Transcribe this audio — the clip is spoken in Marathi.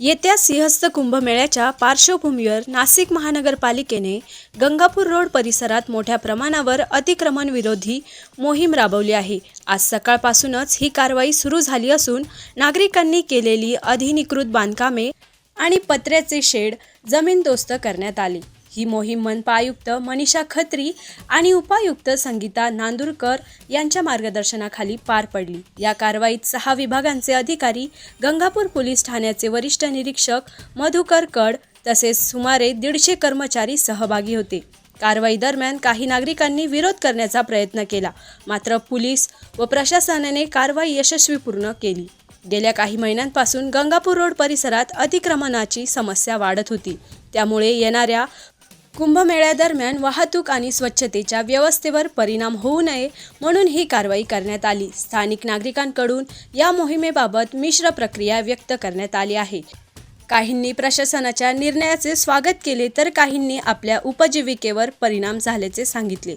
येत्या सिंहस्थ कुंभमेळ्याच्या पार्श्वभूमीवर नाशिक महानगरपालिकेने गंगापूर रोड परिसरात मोठ्या प्रमाणावर अतिक्रमण विरोधी मोहीम राबवली आहे। आज सकाळपासूनच ही कारवाई सुरू झाली असून नागरिकांनी केलेली अधिनिकृत बांधकामे आणि पत्र्याचे शेड जमीनदोस्त करण्यात आले। ही मोहीम मनपा आयुक्त मनीषा खत्री आणि उपायुक्त संगीता नांदुरकर यांच्या मार्गदर्शनाखाली पार पडली। या कारवाईत 6 विभागांचे अधिकारी, गंगापूर पोलीस ठाण्याचे वरिष्ठ निरीक्षक मधुकर कड तसेच सुमारे 150 कर्मचारी सहभागी होते। कारवाई दरम्यान काही नागरिकांनी विरोध करण्याचा प्रयत्न केला, मात्र पोलीस व प्रशासनाने कारवाई यशस्वीपूर्ण केली। गेल्या काही महिन्यांपासून गंगापूर रोड परिसरात अतिक्रमणाची समस्या वाढत होती, त्यामुळे येणाऱ्या कुंभमेळ्यादरम्यान वाहतूक आणि स्वच्छतेच्या व्यवस्थेवर परिणाम होऊ नये म्हणून ही कारवाई करण्यात आली। स्थानिक नागरिकांकडून या मोहिमेबाबत मिश्र प्रतिक्रिया व्यक्त करण्यात आली आहे। काहींनी प्रशासनाच्या निर्णयाचे स्वागत केले तर काहींनी आपल्या उपजीविकेवर परिणाम झाल्याचे सांगितले।